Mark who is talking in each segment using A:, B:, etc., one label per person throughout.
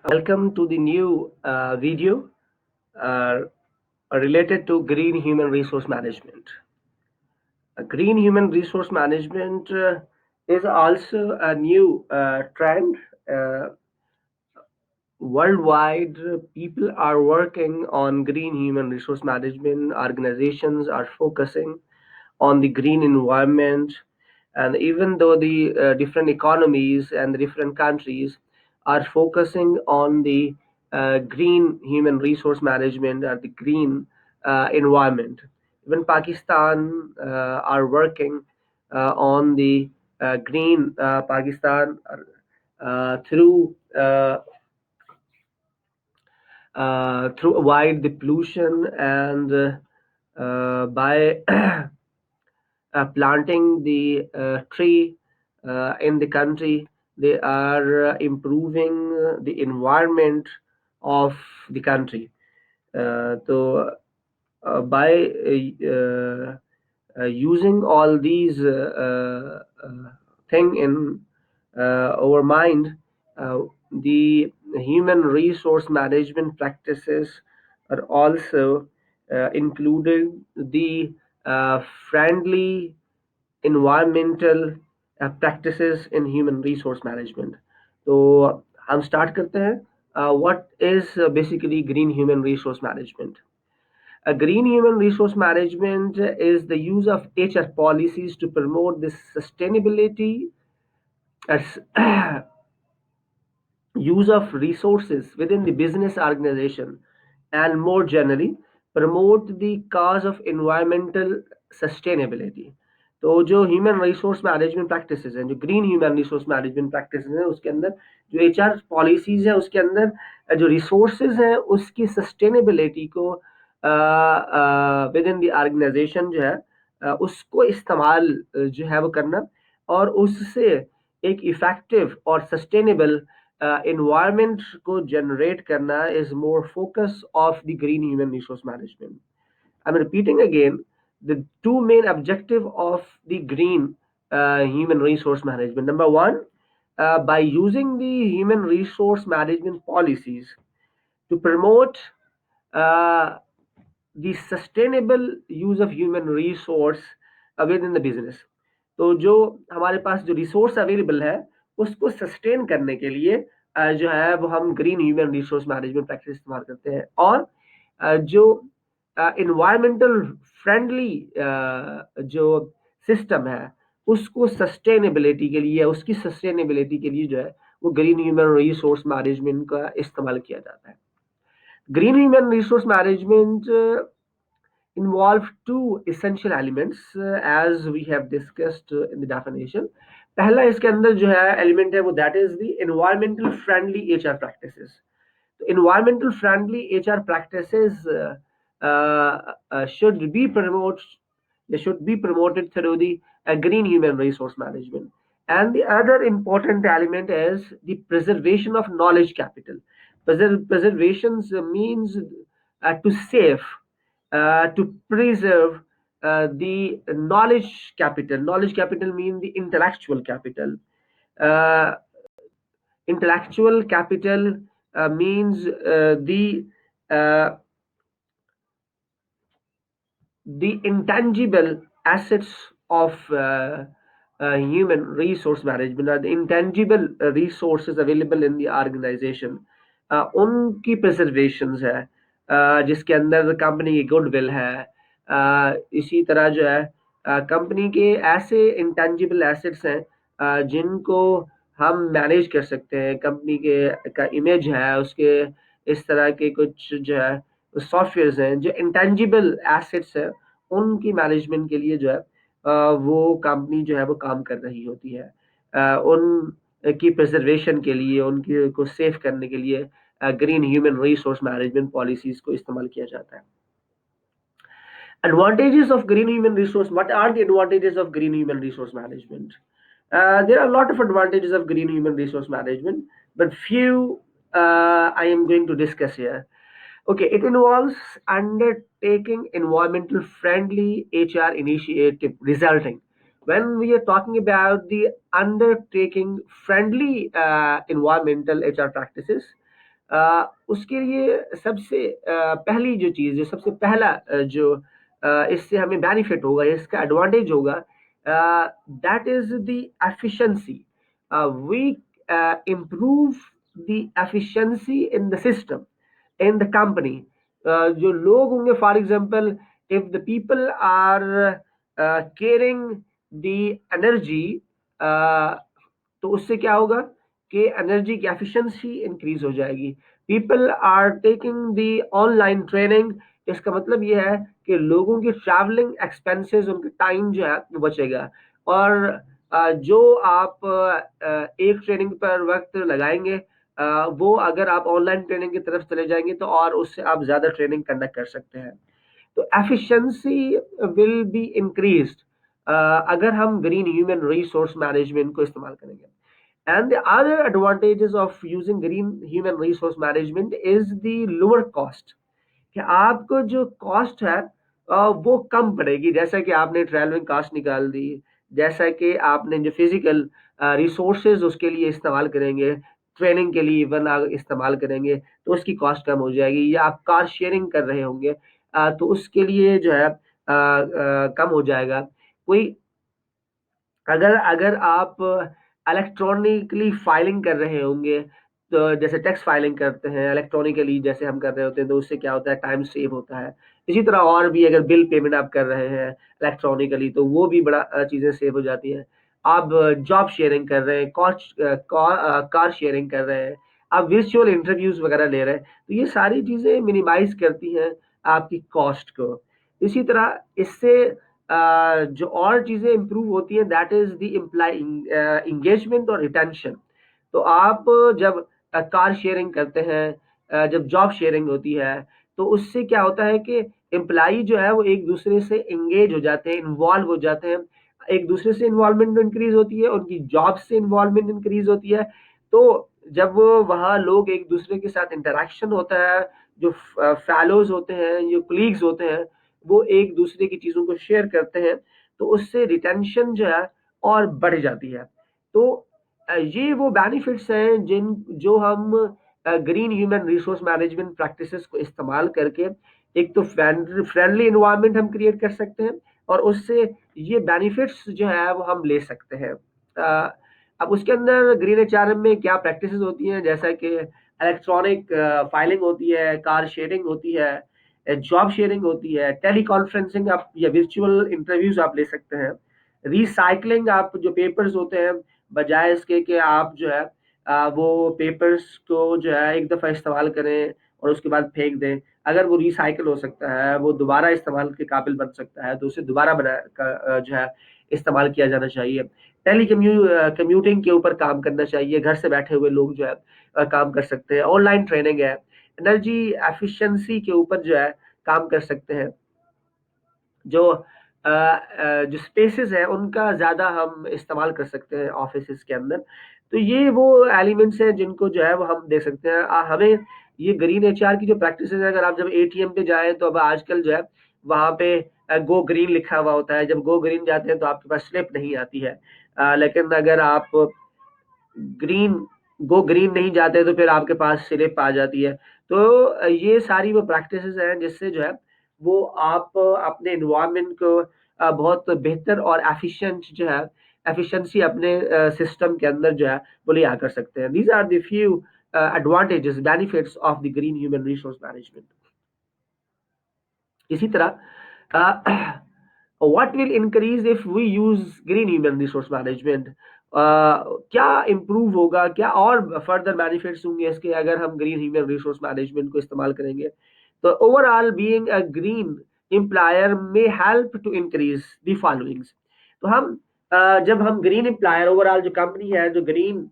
A: Welcome to the new video uh, related to green human resource management. Green human resource management is also a new trend. Uh, Worldwide, people are working on green human resource management. Organizations are focusing on the green environment. And even though the different economies and the different countries are focusing on the green human resource management or the green environment, even Pakistan are working on the green Pakistan through avoid the pollution and by planting the tree in the country. They are improving the environment of the country. By using all these thing in our mind, the human resource management practices are also included the friendly environmental practices in human resource management. तो हम start करते हैं. What is basically green human resource management? A green human resource management is the use of HR policies to promote the sustainability as use of resources within the business organization, and more generally promote the cause of environmental sustainability. तो जो human resource management practices हैं, जो green human resource management practices हैं, उसके अंदर जो HR policies है, उसके अंदर जो रिसोर्सेज हैं उसकी सस्टेनेबिलिटी को विद इन द ऑर्गेनाइजेशन जो है उसको इस्तेमाल जो है वो करना, और उससे एक इफेक्टिव और सस्टेनेबल environment को generate करना is more focus of the green human resource management. I'm repeating again, the two main objective of the green human resource management. Number one, by using the human resource management policies to promote uh, the sustainable use of human resource within the business. तो जो हमारे पास जो resource available है उसको sustain करने के लिए जो है वो हम green human resource management practice इस्तेमाल करते हैं, और जो इन्वायरमेंटल फ्रेंडली जो सिस्टम है उसको सस्टेनेबिलिटी के लिए, उसकी सस्टेनेबिलिटी के लिए जो है वो ग्रीन ह्यूमन रिसोर्स मैनेजमेंट का इस्तेमाल किया जाता है. Green human resource management involve two essential elements as we have discussed in the definition. पहला इसके अंदर जो है एलिमेंट है वो that is the environmental friendly HR practices. तो environmental friendly HR practices should be promoted, they should be promoted through the green human resource management. And the other important element is the preservation of knowledge capital. Preservation means to save, to preserve the knowledge capital. Knowledge capital means the intellectual capital. Uh, Intellectual capital means uh, the intangible assets of human resource management, or the intangible resources available in the organization, उनकी preservations है, जिसके अंदर company की goodwill है. इसी तरह जो है कंपनी के ऐसे इंटेंजिबल एसेट्स हैं जिनको हम मैनेज कर सकते हैं. कंपनी के का इमेज है, उसके इस तरह के कुछ जो है सॉफ्टवेयर हैं जो इंटेंजिबल एसेट्स है, उनकी मैनेजमेंट के लिए जो है वो कंपनी जो है वो काम कर रही होती है. उन की प्रिजर्वेशन के लिए, उनकी को सेव करने के लिए green human resource management policies को इस्तेमाल किया जाता है. Advantages of green human resource. What are the advantages of green human resource management? There are a lot of advantages of green human resource management, but few I am going to discuss here. Okay, it involves undertaking environmental friendly HR initiative resulting. When we are talking about the undertaking friendly environmental HR practices, उसके लिए सबसे पहली जो चीज़, जो सबसे पहला जो इससे हमें बेनिफिट होगा, इसका एडवांटेज होगा, that is the efficiency. We improve the efficiency in the system, in the company. जो लोग होंगे, for example, if the people are caring the energy, तो उससे क्या होगा कि एनर्जी की एफिशिएंसी इंक्रीज हो जाएगी. People are taking the online training. इसका मतलब ये है कि लोगों की ट्रैवलिंग एक्सपेंसेस, उनका टाइम जो है वो बचेगा. और जो आप एक ट्रेनिंग पर वक्त लगाएंगे, वो अगर आप ऑनलाइन ट्रेनिंग की तरफ चले जाएंगे तो और उससे आप ज्यादा ट्रेनिंग कंडक्ट कर सकते हैं. तो एफिशिएंसी विल बी इंक्रीज्ड अगर हम ग्रीन ह्यूमन रिसोर्स मैनेजमेंट को इस्तेमाल करेंगे. And the other advantages of using green human resource management is the lower cost. कि आपको जो कॉस्ट है वो कम पड़ेगी. जैसा कि आपने ट्रैवलिंग कॉस्ट निकाल दी, जैसा कि आपने जो फिजिकल रिसोर्सेज उसके लिए इस्तेमाल करेंगे, ट्रेनिंग के लिए इवन इस्तेमाल करेंगे, तो उसकी कॉस्ट कम हो जाएगी. या आप कार शेयरिंग कर रहे होंगे, तो उसके लिए जो है कम हो जाएगा. कोई अगर अगर आप इलेक्ट्रॉनिकली फाइलिंग कर रहे होंगे, तो जैसे टैक्स फाइलिंग करते हैं इलेक्ट्रॉनिकली, जैसे हम कर रहे होते हैं, तो उससे क्या होता है, टाइम सेव होता है. इसी तरह और भी अगर बिल पेमेंट आप कर रहे हैं इलेक्ट्रॉनिकली, तो वो भी बड़ा चीज़ें सेव हो जाती हैं. आप जॉब शेयरिंग कर रहे हैं, कार शेयरिंग कर रहे हैं, आप वर्चुअल इंटरव्यूज वगैरह ले रहे हैं, तो ये सारी चीज़ें मिनिमाइज करती हैं आपकी कॉस्ट को. इसी तरह इससे जो और चीजें इंप्रूव होती हैं, that is the employ engagement और रिटेंशन. तो आप जब कार शेयरिंग करते हैं, जब जॉब शेयरिंग होती है, तो उससे क्या होता है कि एम्प्लॉय जो है वो एक दूसरे से एंगेज हो जाते हैं, इन्वॉल्व हो जाते हैं. एक दूसरे से इन्वॉल्वमेंट इंक्रीज होती है, उनकी जॉब से इन्वॉल्वमेंट इंक्रीज होती है. तो जब वो वहाँ लोग एक दूसरे के साथ इंटरेक्शन होता है, जो फेलोज होते हैं, जो कलीग्स होते हैं, वो एक दूसरे की चीजों को शेयर करते हैं, तो उससे रिटेंशन जो है और बढ़ जाती है. तो ये वो बेनिफिट्स हैं जिन जो हम green human resource management practices को इस्तेमाल करके एक तो फ्रेंडली इन्वायरमेंट हम क्रिएट कर सकते हैं, और उससे ये बेनिफिट्स जो है वो हम ले सकते हैं. अब उसके अंदर ग्रीन एचआरएम में क्या प्रैक्टिसेस होती हैं, जैसा कि इलेक्ट्रॉनिक फाइलिंग होती है, कार शेयरिंग होती है, जॉब शेयरिंग होती है, टेली कॉन्फ्रेंसिंग आप या वर्चुअल इंटरव्यूज आप ले सकते हैं. रिसाइकलिंग, आप जो पेपर्स होते हैं, बजाय इसके कि आप जो है वो पेपर्स को जो है एक दफ़ा इस्तेमाल करें और उसके बाद फेंक दें, अगर वो रिसाइकिल हो सकता है, वो दोबारा इस्तेमाल के काबिल बन सकता है, तो उसे दोबारा जो है इस्तेमाल किया जाना चाहिए. टेली कम्यूटिंग के ऊपर काम करना चाहिए. घर से बैठे हुए लोग जो है काम कर सकते हैं. ऑनलाइन ट्रेनिंग है, एनर्जी एफिशिएंसी के ऊपर जो है काम कर सकते हैं. जो जो स्पेसेस है उनका ज़्यादा हम इस्तेमाल कर सकते हैं ऑफिस के अंदर. तो ये वो एलिमेंट्स हैं जिनको जो है वो हम देख सकते हैं. हमें ये ग्रीन एचआर की जो प्रैक्टिस है, अगर आप जब एटीएम पे जाएं, तो अब आजकल जो है वहाँ पे गो ग्रीन लिखा हुआ होता है. जब गो ग्रीन जाते हैं तो आपके पास स्लिप नहीं आती है. लेकिन अगर आप ग्रीन गो ग्रीन नहीं जाते तो फिर आपके पास स्लिप आ जाती है. तो ये सारी वो प्रैक्टिसेस हैं जिससे जो है वो आप अपने एनवायरनमेंट को बहुत बेहतर और एफिशिएंट जो है एफिशिएंसी अपने सिस्टम के अंदर जो है वो ले आ कर सकते हैं. These are the few advantages, benefits of the green human resource management. इसी तरह what will increase if we use green human resource management. क्या इम्प्रूव होगा, क्या और फर्दर बेनिफिट्स होंगे इसके अगर हम ग्रीन ह्यूमन रिसोर्स मैनेजमेंट को इस्तेमाल करेंगे. तो overall being a green employer में help to increase the followings. तो हम जब हम ग्रीन एम्प्लॉयर, ओवरऑल जो कंपनी है जो ग्रीन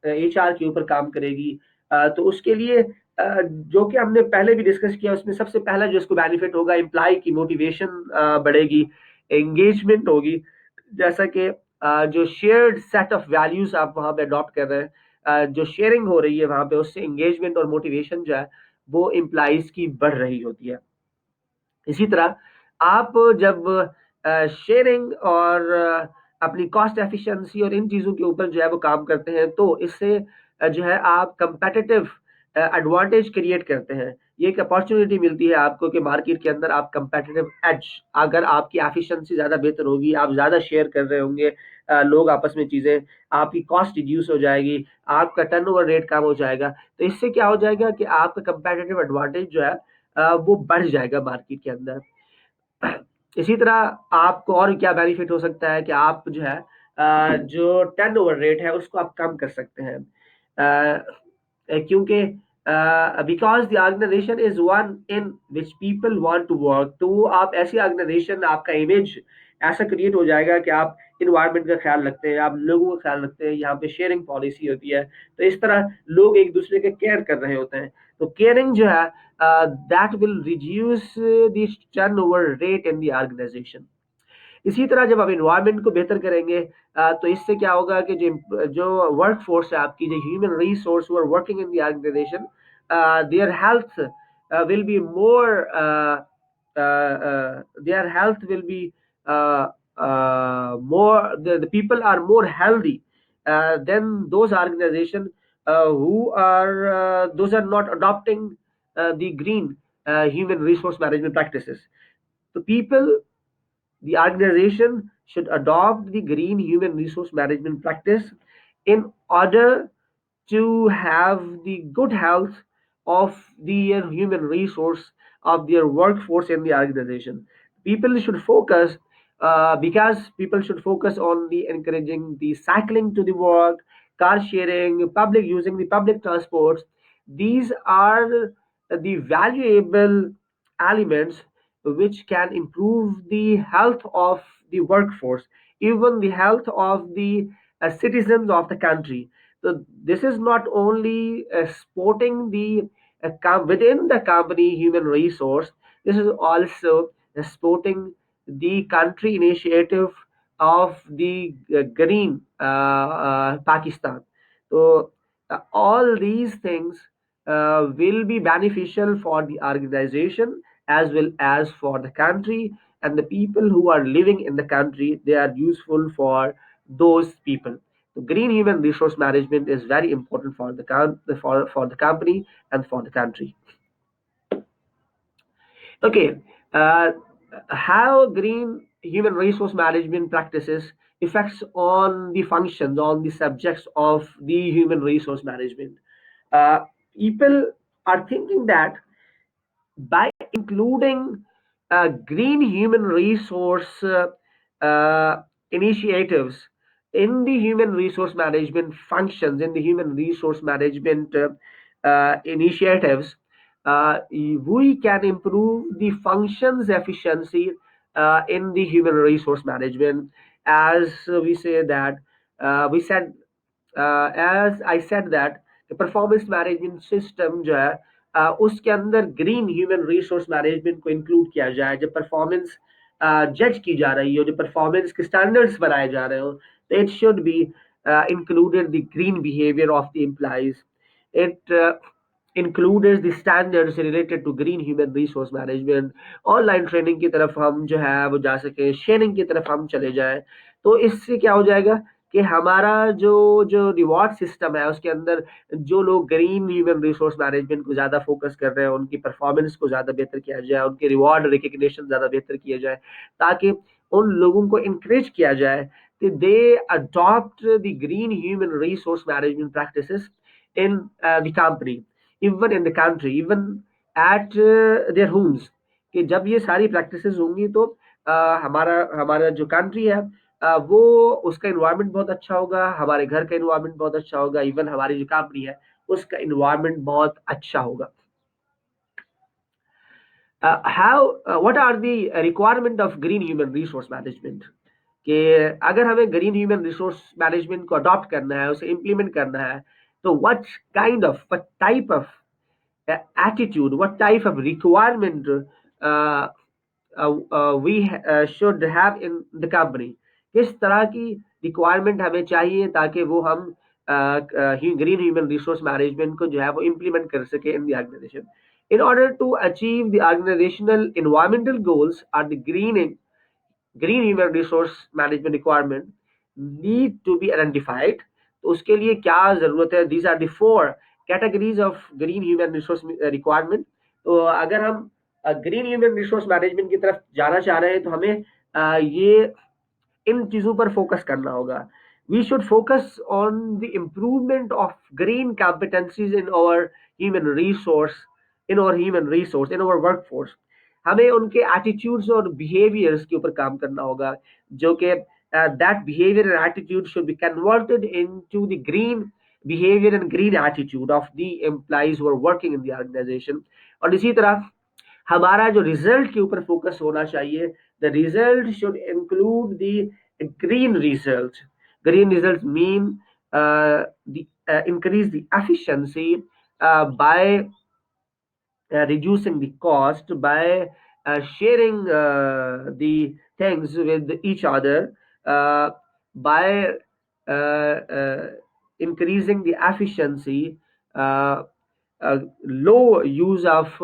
A: एचआर के ऊपर काम करेगी, तो उसके लिए जो कि हमने पहले भी डिस्कस किया, उसमें सबसे पहला जो इसको बेनिफिट होगा, एम्प्लॉय की मोटिवेशन बढ़ेगी, एंगेजमेंट होगी. जैसा कि जो शेयर्ड सेट ऑफ वैल्यूज आप वहां पे अडॉप्ट कर रहे हैं, जो शेयरिंग हो रही है वहां पे, उससे एंगेजमेंट और मोटिवेशन जो है वो एम्प्लॉयज की बढ़ रही होती है. इसी तरह आप जब शेयरिंग और अपनी कॉस्ट एफिशिएंसी और इन चीज़ों के ऊपर जो है वो काम करते हैं, तो इससे जो है आप कंपेटिटिव एडवांटेज क्रिएट करते हैं। ये एक अपॉर्चुनिटी मिलती है आपको कि मार्केट के अंदर आप कंपेटिटिव एज, अगर आपकी एफिशिएंसी ज़्यादा बेहतर होगी, आप ज़्यादा शेयर कर रहे होंगे, लोग आपस में चीज़ें, आपकी कॉस्ट रिड्यूस हो जाएगी, आपका टर्नओवर रेट कम हो जाएगा। तो इससे क्या हो जाएगा कि आपका कंपेटिटिव एडवांटेज जो है वो बढ़ जाएगा मार्केट के अंदर। इसी तरह आपको और क्या बेनिफिट हो सकता है कि आप जो है जो टर्नओवर रेट है उसको आप कम कर सकते हैं। क्योंकि because the organisation is one in which people want to work, तो आप ऐसी ऑर्गेनाइजेशन, आपका इमेज ऐसा क्रिएट हो जाएगा कि आप इन्वायरमेंट का ख्याल रखते हैं, आप लोगों का ख्याल रखते हैं, यहाँ पे शेयरिंग पॉलिसी होती है, तो इस तरह लोग एक दूसरे के केयर कर रहे होते हैं। तो केयरिंग जो है that will reduce the turnover rate in the organisation. इसी तरह जब आप इन्वायरमेंट को बेहतर करेंगे तो इससे क्या होगा कि जो जो वर्क फोर्स है आपकी, जो human resource who are working in the organisation, their health will be more, their health will be more, the people are more healthy than those organizations who are those are not adopting the green human resource management practices. The people, the organization should adopt the green human resource management practice in order to have the good health of their human resource, of their workforce in the organization. People should focus, because people should focus on the encouraging the cycling to the work, car sharing, public using the public transports. These are the valuable elements which can improve the health of the workforce, even the health of the citizens of the country. So this is not only supporting the within the company human resource. This is also supporting the country initiative of the green Pakistan. So all these things will be beneficial for the organization as well as for the country, and the people who are living in the country, they are useful for those people. So green human resource management is very important for the for the company and for the country. Okay, uh, how green human resource management practices affects on the functions, on the subjects of the human resource management. Uh, People are thinking that by including green human resource initiatives in the human resource management functions, in the human resource management initiatives, we can improve the functions efficiency in the human resource management. As we say that we said as I said that the performance management system जो है उसके अंदर green human resource management को include किया जाए। जब performance जज की जा रही हो, जो परफॉर्मेंस के स्टैंडर्ड्स बनाए जा रहे हो, तो it should be included the green behavior of the employees. It included the standards related to green human resource management. Online training की तरफ हम जो है वो जा सके, शेयरिंग की तरफ हम चले जाएं, तो इससे क्या हो जाएगा कि हमारा जो जो रिवॉर्ड सिस्टम है उसके अंदर जो लोग ग्रीन ह्यूमन रिसोर्स मैनेजमेंट को ज़्यादा फोकस कर रहे हैं, उनकी परफॉर्मेंस को ज़्यादा बेहतर किया जाए, उनके रिवॉर्ड रिकग्निशन ज़्यादा बेहतर किया जाए, ताकि उन लोगों को इंकरेज किया जाए कि they adopt the green human resource management practices in the company, even in the country, even at their homes. कि जब ये सारी प्रैक्टिसेस होंगी तो हमारा हमारा जो कंट्री है वो उसका इन्वायरमेंट बहुत अच्छा होगा, हमारे घर का इन्वायरमेंट बहुत अच्छा होगा, इवन हमारी जो कंपनी है उसका इन्वायरमेंट बहुत अच्छा होगा। How what are the requirement of green human resource management? कि अगर हमें ग्रीन ह्यूमन रिसोर्स मैनेजमेंट को अडॉप्ट करना है, उसे इम्प्लीमेंट करना है, तो what type of attitude, what type of requirement uh, we should have in the company, किस तरह की रिक्वायरमेंट हमें चाहिए ताकि वो हम ग्रीन ह्यूमन रिसोर्स मैनेजमेंट को जो है वो इम्प्लीमेंट कर सके in the organisation. In order to achieve the organizational environmental goals or the green human resource management requirement need to be identified. तो उसके लिए क्या ज़रूरत है? These are the 4 categories of green human resource requirement. तो अगर हम green human resource management की तरफ जाना चाह रहे हैं तो हमें ये इन चीजों पर फोकस करना होगा। We should focus on the improvement of green competencies in our workforce. हमें उनके एटीट्यूड्स और बिहेवियर्स के ऊपर काम करना होगा, जो कि that behaviour and attitude should be converted into the green behaviour and green attitude of the employees who are working in the organisation. और इसी तरह हमारा जो रिजल्ट के ऊपर फोकस होना चाहिए, the result should include the green result. Green result mean increase the efficiency by reducing the cost, by sharing the things with each other, by uh, uh, increasing the efficiency, uh, low use of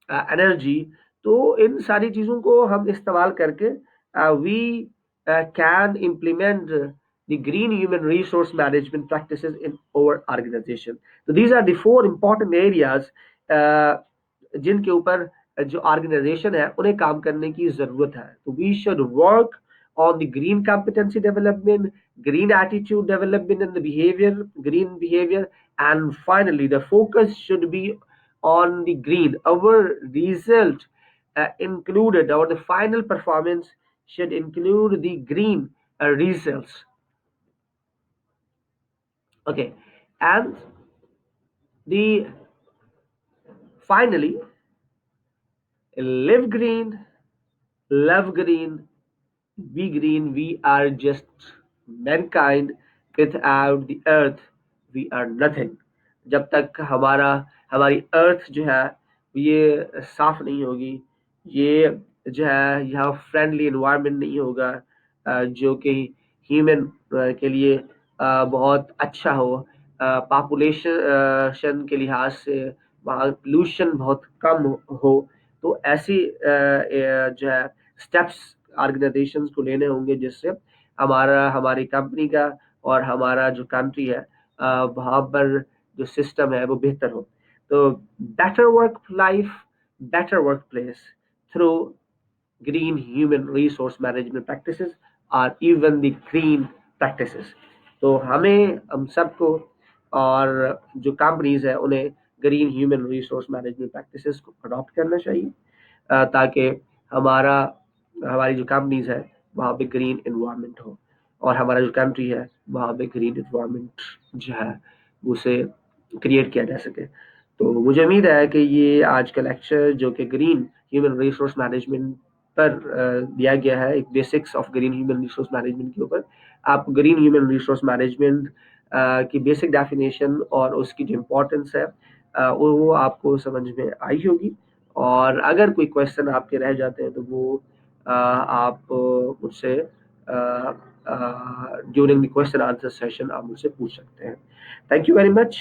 A: energy. तो इन सारी चीज़ों को हम इस्तेमाल करके we can implement the green human resource management practices in our organization. तो these are the 4 important areas जिनके ऊपर जो ऑर्गेनाइजेशन है उन्हें काम करने की जरूरत है। तो we should work on the green competency development, green attitude development and the behavior, green behavior, and finally the focus should be on the green. Our result included, or the final performance should include the green results. Okay, and the finally, live green, love green, be green. We are just mankind. Without the earth we are nothing. जब तक हमारी अर्थ जो है ये साफ नहीं होगी, ये जो है यहाँ फ्रेंडली इन्वायरमेंट नहीं होगा जो कि ह्यूमन के लिए बहुत अच्छा हो, पॉपुलेशन के लिहाज से वहाँ पोल्यूशन बहुत कम हो। तो ऐसी जो है स्टेप्स ऑर्गेनाइजेशंस को लेने होंगे जिससे हमारी कंपनी का और हमारा जो कंट्री है वहाँ पर जो सिस्टम है वो बेहतर हो। तो better work life, better work place through green human resource management practices or even the green practices। तो हम सबको और जो कंपनीज है उन्हें green human resource management practices को अडॉप्ट करना चाहिए ताकि हमारा हमारी जो कंपनीज है वहाँ पे ग्रीन इन्वायरमेंट हो और हमारा जो कंट्री है वहाँ पे ग्रीन इन्वायरमेंट जो है उसे क्रिएट किया जा सके। तो मुझे उम्मीद है कि ये आज का लेक्चर जो कि ग्रीन ह्यूमन रिसोर्स मैनेजमेंट पर दिया गया है, एक basics of green human resource management के ऊपर, आप ग्रीन ह्यूमन रिसोर्स मैनेजमेंट की बेसिक डेफिनेशन और उसकी जो इम्पोर्टेंस है वो आपको समझ में आई होगी। और अगर कोई क्वेश्चन आपके रह जाते हैं तो वो आप मुझसे during the question answer session आप मुझसे पूछ सकते हैं। Thank you very much.